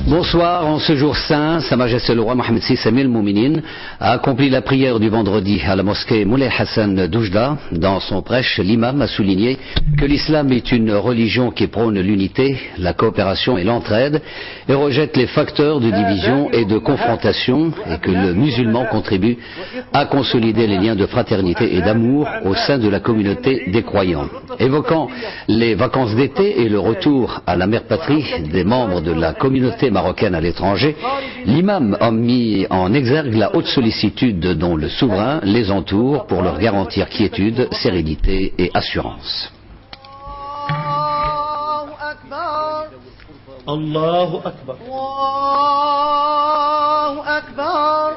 Bonsoir, en ce jour saint, Sa Majesté le roi Mohammed VI Amir Mouminin a accompli la prière du vendredi à la mosquée Moulay Hassan d'Oujda. Dans son prêche, l'imam a souligné que l'islam est une religion qui prône l'unité, la coopération et l'entraide et rejette les facteurs de division et de confrontation et que le musulman contribue à consolider les liens de fraternité et d'amour au sein de la communauté des croyants. Évoquant les vacances d'été et le retour à la mère patrie des membres de la communauté marocaine à l'étranger, l'imam a mis en exergue la haute sollicitude dont le souverain les entoure pour leur garantir quiétude, sérénité et assurance. Allahu Akbar. Allahu Akbar.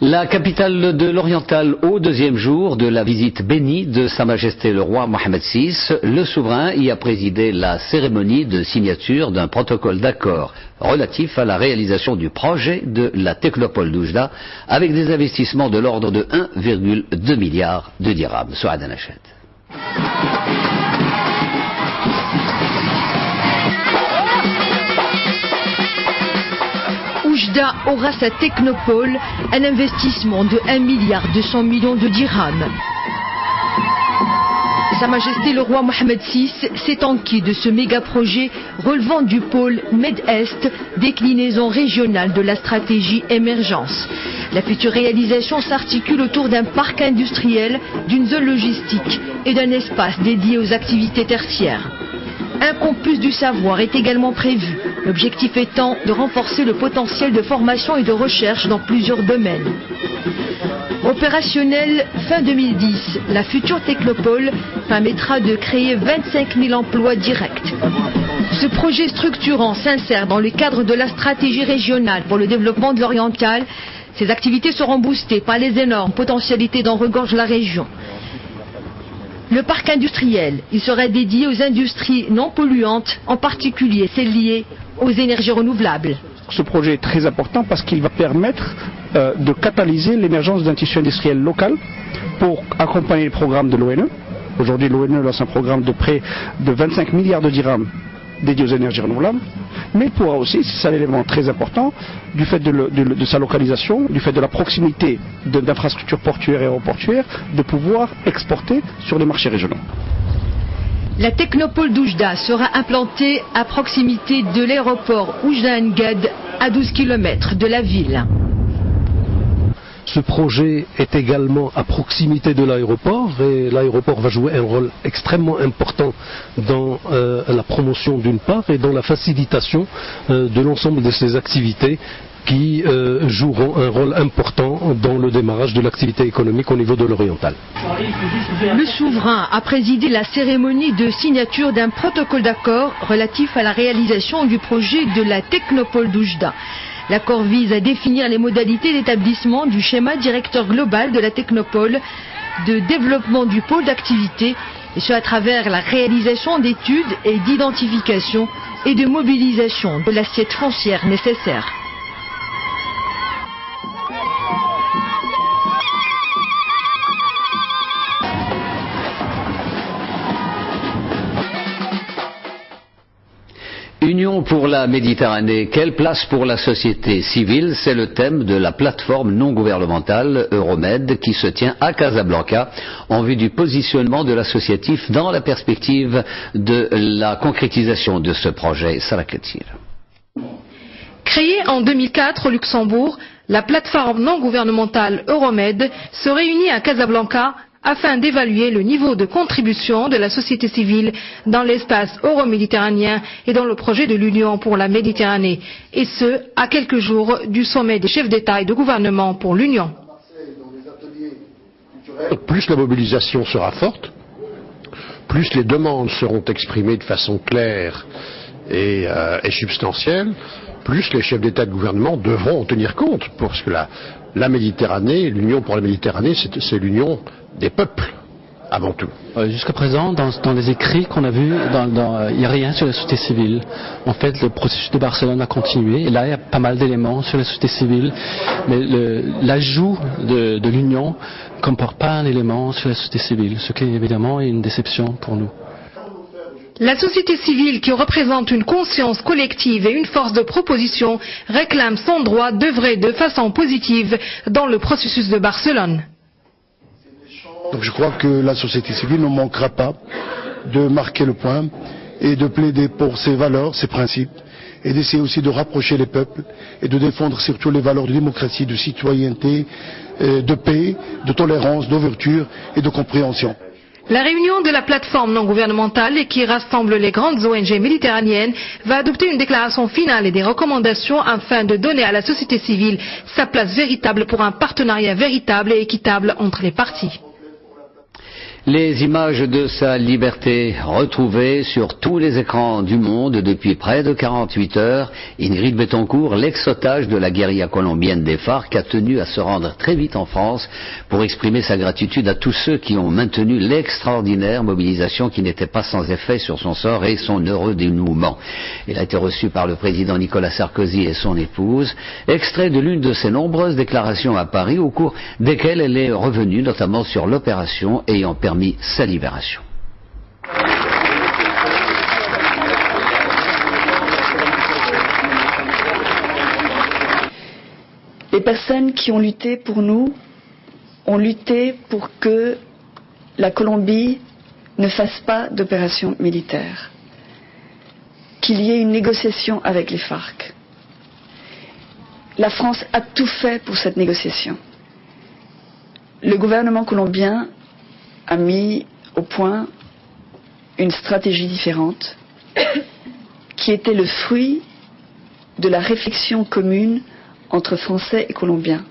La capitale de l'Oriental, au deuxième jour de la visite bénie de Sa Majesté le roi Mohammed VI, le souverain y a présidé la cérémonie de signature d'un protocole d'accord relatif à la réalisation du projet de la technopole d'Oujda avec des investissements de l'ordre de 1,2 milliard de dirhams. Souad Anachet. Oujda aura sa technopole, un investissement de 1,2 milliard de dirhams. Sa Majesté le roi Mohammed VI s'est enquis de ce méga-projet relevant du pôle Med-Est, déclinaison régionale de la stratégie émergence. La future réalisation s'articule autour d'un parc industriel, d'une zone logistique et d'un espace dédié aux activités tertiaires. Un campus du savoir est également prévu, l'objectif étant de renforcer le potentiel de formation et de recherche dans plusieurs domaines. Opérationnelle fin 2010, la future technopole permettra de créer 25 000 emplois directs. Ce projet structurant s'insère dans le cadre de la stratégie régionale pour le développement de l'Oriental. Ces activités seront boostées par les énormes potentialités dont regorge la région. Le parc industriel, il sera dédié aux industries non polluantes, en particulier celles liées aux énergies renouvelables. Ce projet est très important parce qu'il va permettre de catalyser l'émergence d'un tissu industriel local pour accompagner les programmes de l'ONE. Aujourd'hui, l'ONE lance un programme de près de 25 milliards de dirhams dédiés aux énergies renouvelables, mais il pourra aussi, c'est un élément très important, du fait de sa localisation, du fait de la proximité d'infrastructures portuaires et aéroportuaires, de pouvoir exporter sur les marchés régionaux. La technopole d'Oujda sera implantée à proximité de l'aéroport Oujda-Ngad, à 12 km de la ville. Ce projet est également à proximité de l'aéroport et l'aéroport va jouer un rôle extrêmement important dans la promotion d'une part et dans la facilitation de l'ensemble de ces activités qui joueront un rôle important dans le démarrage de l'activité économique au niveau de l'Oriental. Le souverain a présidé la cérémonie de signature d'un protocole d'accord relatif à la réalisation du projet de la technopole d'Oujda. L'accord vise à définir les modalités d'établissement du schéma directeur global de la technopole, de développement du pôle d'activité, et ce à travers la réalisation d'études et d'identification et de mobilisation de l'assiette foncière nécessaire. Union pour la Méditerranée, quelle place pour la société civile? C'est le thème de la plateforme non gouvernementale Euromed qui se tient à Casablanca en vue du positionnement de l'associatif dans la perspective de la concrétisation de ce projet. Sarah Katir. Créée en 2004 au Luxembourg, la plateforme non gouvernementale Euromed se réunit à Casablanca afin d'évaluer le niveau de contribution de la société civile dans l'espace euro-méditerranéen et dans le projet de l'Union pour la Méditerranée, et ce, à quelques jours du sommet des chefs d'État et de gouvernement pour l'Union. Plus la mobilisation sera forte, plus les demandes seront exprimées de façon claire et substantielle, plus les chefs d'État et de gouvernement devront en tenir compte, parce que la Méditerranée, l'Union pour la Méditerranée, c'est l'union des peuples. avant tout. Jusqu'à présent, dans les écrits qu'on a vus, il n'y a rien sur la société civile. En fait, le processus de Barcelone a continué, et là, il y a pas mal d'éléments sur la société civile, mais l'ajout de l'Union ne comporte pas un élément sur la société civile, ce qui évidemment est une déception pour nous. La société civile, qui représente une conscience collective et une force de proposition, réclame son droit d'œuvrer de façon positive dans le processus de Barcelone. Donc je crois que la société civile ne manquera pas de marquer le point et de plaider pour ses valeurs, ses principes, et d'essayer aussi de rapprocher les peuples et de défendre surtout les valeurs de démocratie, de citoyenneté, de paix, de tolérance, d'ouverture et de compréhension. La réunion de la plateforme non gouvernementale, qui rassemble les grandes ONG méditerranéennes, va adopter une déclaration finale et des recommandations afin de donner à la société civile sa place véritable pour un partenariat véritable et équitable entre les parties. Les images de sa liberté retrouvées sur tous les écrans du monde depuis près de 48 heures. Ingrid Betancourt, l'ex-otage de la guérilla colombienne des FARC, a tenu à se rendre très vite en France pour exprimer sa gratitude à tous ceux qui ont maintenu l'extraordinaire mobilisation qui n'était pas sans effet sur son sort et son heureux dénouement. Il a été reçu par le président Nicolas Sarkozy et son épouse, extrait de l'une de ses nombreuses déclarations à Paris au cours desquelles elle est revenue notamment sur l'opération ayant permis sa libération. Les personnes qui ont lutté pour nous ont lutté pour que la Colombie ne fasse pas d'opération militaire, qu'il y ait une négociation avec les FARC. La France a tout fait pour cette négociation. Le gouvernement colombien a mis au point une stratégie différente qui était le fruit de la réflexion commune entre Français et Colombiens.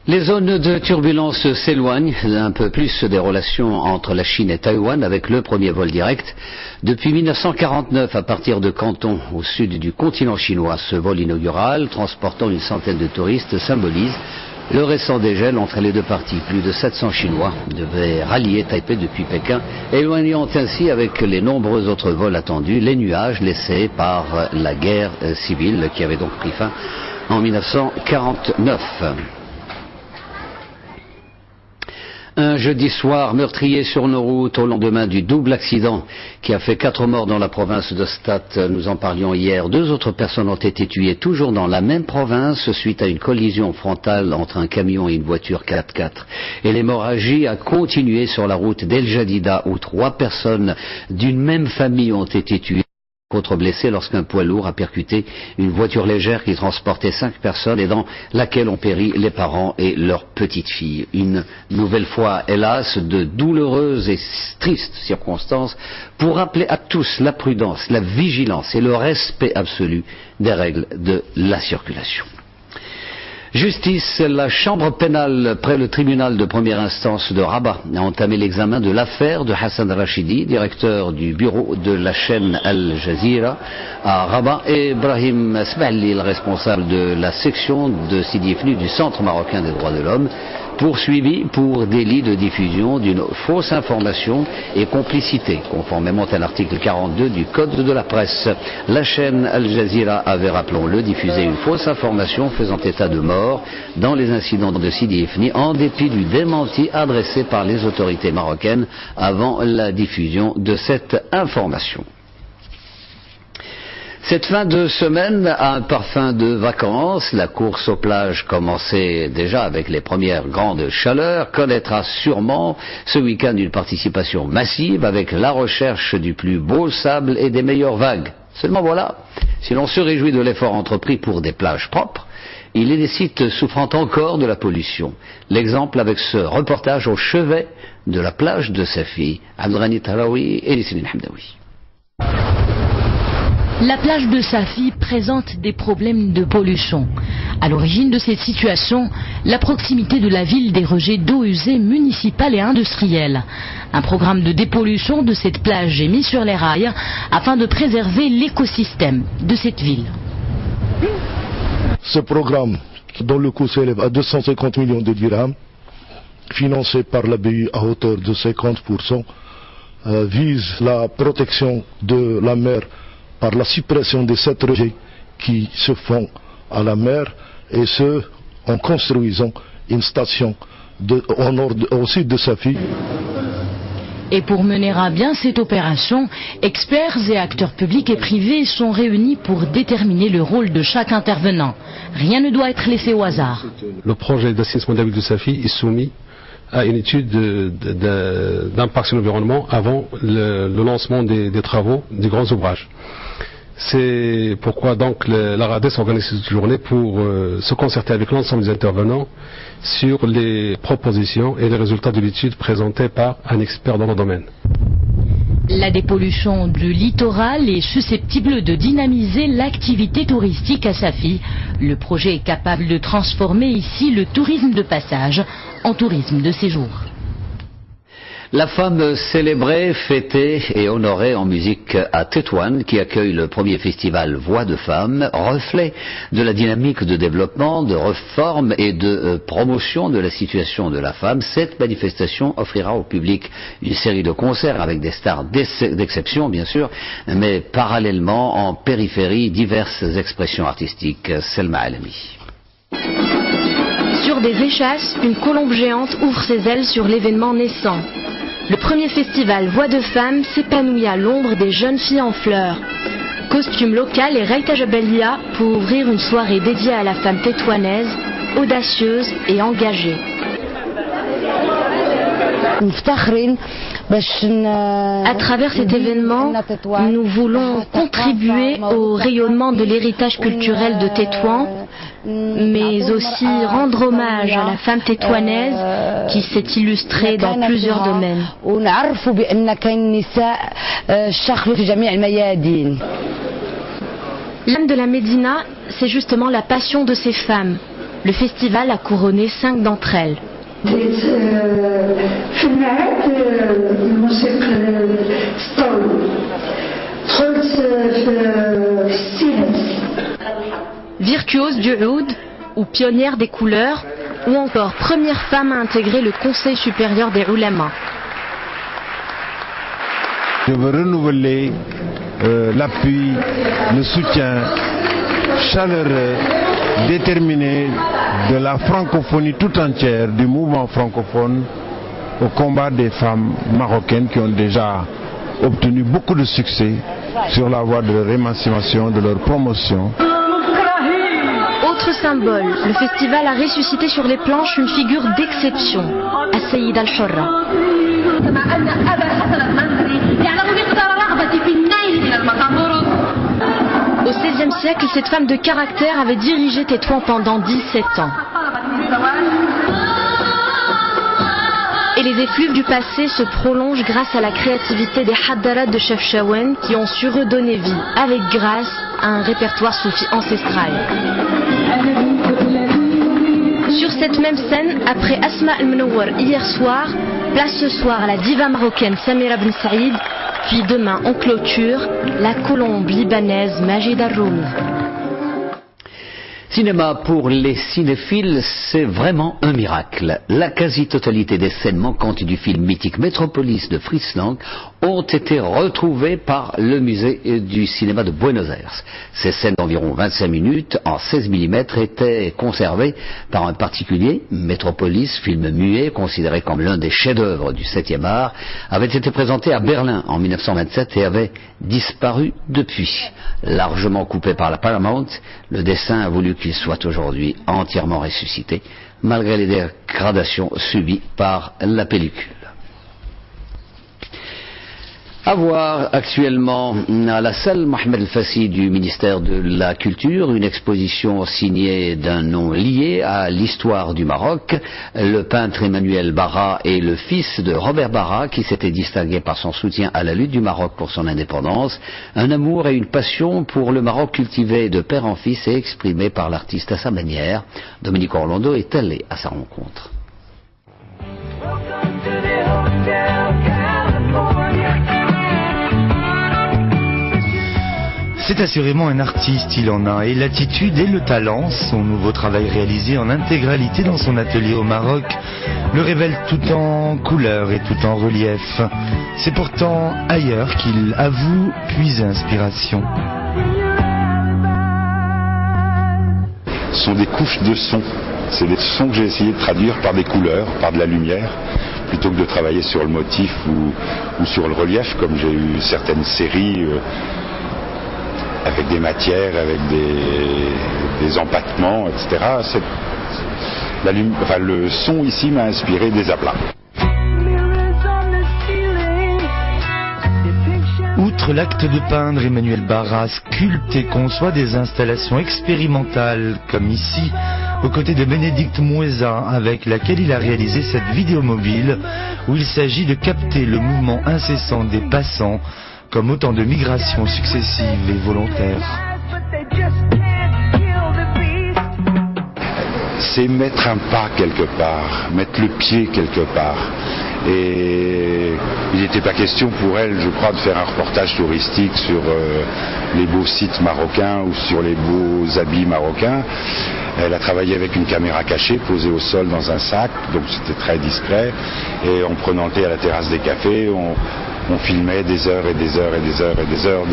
Les zones de turbulence s'éloignent un peu plus des relations entre la Chine et Taïwan avec le premier vol direct. Depuis 1949, à partir de Canton, au sud du continent chinois, ce vol inaugural, transportant une centaine de touristes, symbolise le récent dégel entre les deux parties. Plus de 700 Chinois devaient rallier Taipei depuis Pékin, éloignant ainsi avec les nombreux autres vols attendus les nuages laissés par la guerre civile qui avait donc pris fin en 1949. Un jeudi soir meurtrier sur nos routes au lendemain du double accident qui a fait 4 morts dans la province de Stade. Nous en parlions hier. 2 autres personnes ont été tuées toujours dans la même province suite à une collision frontale entre un camion et une voiture 4x4. Et l'hémorragie a continué sur la route d'El Jadida où 3 personnes d'une même famille ont été tuées. Autres blessés lorsqu'un poids lourd a percuté une voiture légère qui transportait 5 personnes et dans laquelle ont péri les parents et leur petite fille. Une nouvelle fois, hélas, de douloureuses et tristes circonstances pour rappeler à tous la prudence, la vigilance et le respect absolu des règles de la circulation. Justice, la chambre pénale près le tribunal de première instance de Rabat a entamé l'examen de l'affaire de Hassan Rachidi, directeur du bureau de la chaîne Al Jazeera à Rabat, et Brahim Smaili, le responsable de la section de Sidi Ifni du Centre marocain des droits de l'homme, poursuivi pour délit de diffusion d'une fausse information et complicité, conformément à l'article 42 du Code de la presse. La chaîne Al Jazeera avait, rappelons-le, diffusé une fausse information faisant état de mort dans les incidents de Sidi Ifni, en dépit du démenti adressé par les autorités marocaines avant la diffusion de cette information. Cette fin de semaine a un parfum de vacances. La course aux plages, commençait déjà avec les premières grandes chaleurs, connaîtra sûrement ce week-end une participation massive avec la recherche du plus beau sable et des meilleures vagues. Seulement voilà, si l'on se réjouit de l'effort entrepris pour des plages propres, il est des sites souffrant encore de la pollution. L'exemple avec ce reportage au chevet de la plage de Safi, Abdelghani Tahraoui et Nissine Hamdaoui. La plage de Safi présente des problèmes de pollution. À l'origine de cette situation, la proximité de la ville des rejets d'eau usée municipale et industrielle. Un programme de dépollution de cette plage est mis sur les rails afin de préserver l'écosystème de cette ville. Ce programme, dont le coût s'élève à 250 millions de dirhams, financé par la BI à hauteur de 50%, vise la protection de la mer par la suppression des 7 rejets qui se font à la mer, et ce en construisant une station au sud de Safi. Et pour mener à bien cette opération, experts et acteurs publics et privés sont réunis pour déterminer le rôle de chaque intervenant. Rien ne doit être laissé au hasard. Le projet d'assainissement de la ville de Safi est soumis à une étude d'impact sur l'environnement avant le lancement des travaux, des grands ouvrages. C'est pourquoi donc la RADES organise cette journée pour se concerter avec l'ensemble des intervenants sur les propositions et les résultats de l'étude présentée par un expert dans le domaine. La dépollution du littoral est susceptible de dynamiser l'activité touristique à Safi. Le projet est capable de transformer ici le tourisme de passage en tourisme de séjour. La femme célébrée, fêtée et honorée en musique à Tétouan, qui accueille le premier festival Voix de femmes, reflet de la dynamique de développement, de réforme et de promotion de la situation de la femme. Cette manifestation offrira au public une série de concerts avec des stars d'exception, bien sûr, mais parallèlement en périphérie diverses expressions artistiques. Selma Alami. Sur des échasses, une colombe géante ouvre ses ailes sur l'événement naissant. Le premier festival Voix de femmes s'épanouit à l'ombre des jeunes filles en fleurs. Costume local et Reita Jabalia pour ouvrir une soirée dédiée à la femme tétouanaise, audacieuse et engagée. À travers cet événement, nous voulons contribuer au rayonnement de l'héritage culturel de Tétouan, mais aussi rendre hommage à la femme tétouanaise qui s'est illustrée dans plusieurs domaines. L'âme de la Médina, c'est justement la passion de ces femmes. Le festival a couronné 5 d'entre elles. Virtuose du oud ou pionnière des couleurs, ou encore première femme à intégrer le Conseil supérieur des Ulama. Je veux renouveler l'appui, le soutien chaleureux, déterminé de la francophonie tout entière, du mouvement francophone au combat des femmes marocaines qui ont déjà obtenu beaucoup de succès sur la voie de leur émancipation, de leur promotion. Autre symbole, le festival a ressuscité sur les planches une figure d'exception, Assayid al-Shorra. Au XVIe siècle, cette femme de caractère avait dirigé Tétouan pendant 17 ans. Et les effluves du passé se prolongent grâce à la créativité des Haddarat de Chefchaouen qui ont su redonner vie, avec grâce, à un répertoire soufi ancestral. Sur cette même scène, après Asma al-Menouar hier soir, place ce soir à la diva marocaine Samira Ben Saïd, puis demain en clôture, la colombe libanaise Majid al-Roumi. Cinéma pour les cinéphiles, c'est vraiment un miracle. La quasi-totalité des scènes manquantes du film mythique Métropolis de Fritz Lang ont été retrouvées par le musée du cinéma de Buenos Aires. Ces scènes d'environ 25 minutes en 16 mm étaient conservées par un particulier. Métropolis, film muet, considéré comme l'un des chefs-d'œuvre du 7e art, avait été présenté à Berlin en 1927 et avait disparu depuis. Largement coupé par la Paramount, le dessin a voulu qu'il soit aujourd'hui entièrement ressuscité, malgré les dégradations subies par la pellicule. À voir actuellement à la salle Mohamed El-Fassi du ministère de la Culture une exposition signée d'un nom lié à l'histoire du Maroc. Le peintre Emmanuel Barra est le fils de Robert Barra qui s'était distingué par son soutien à la lutte du Maroc pour son indépendance. Un amour et une passion pour le Maroc cultivé de père en fils et exprimé par l'artiste à sa manière. Dominique Orlando est allé à sa rencontre. C'est assurément un artiste, il en a, et l'attitude et le talent, son nouveau travail réalisé en intégralité dans son atelier au Maroc, le révèle tout en couleur et tout en relief. C'est pourtant ailleurs qu'il avoue puiser inspiration. Ce sont des couches de sons. C'est des sons que j'ai essayé de traduire par des couleurs, par de la lumière, plutôt que de travailler sur le motif ou sur le relief, comme j'ai eu certaines séries avec des matières, avec des empattements, etc. Le son ici m'a inspiré des aplats. Outre l'acte de peindre, Emmanuel Barra sculpte et conçoit des installations expérimentales, comme ici, aux côtés de Bénédicte Moueza, avec laquelle il a réalisé cette vidéo mobile, où il s'agit de capter le mouvement incessant des passants, comme autant de migrations successives et volontaires. C'est mettre un pas quelque part, mettre le pied quelque part. Et il n'était pas question pour elle, je crois, de faire un reportage touristique sur les beaux sites marocains ou sur les beaux habits marocains. Elle a travaillé avec une caméra cachée posée au sol dans un sac, donc c'était très discret. Et en prenant le thé à la terrasse des cafés, on filmait des heures et des heures et des heures et des heures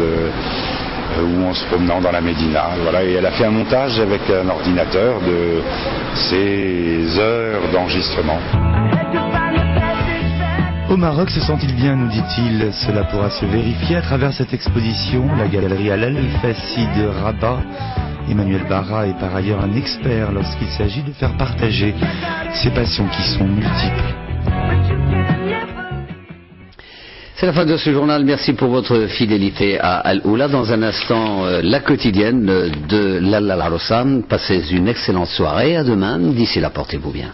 où on se promenant dans la Médina. Voilà. Et elle a fait un montage avec un ordinateur de ces heures d'enregistrement. Au Maroc se sent-il bien, nous dit-il. Cela pourra se vérifier à travers cette exposition, la galerie Al-Fassi de Rabat. Emmanuel Barra est par ailleurs un expert lorsqu'il s'agit de faire partager ses passions qui sont multiples. C'est la fin de ce journal. Merci pour votre fidélité à Al-Oula. Dans un instant, la quotidienne de Lalla Larossa. Passez une excellente soirée. À demain. D'ici là, portez-vous bien.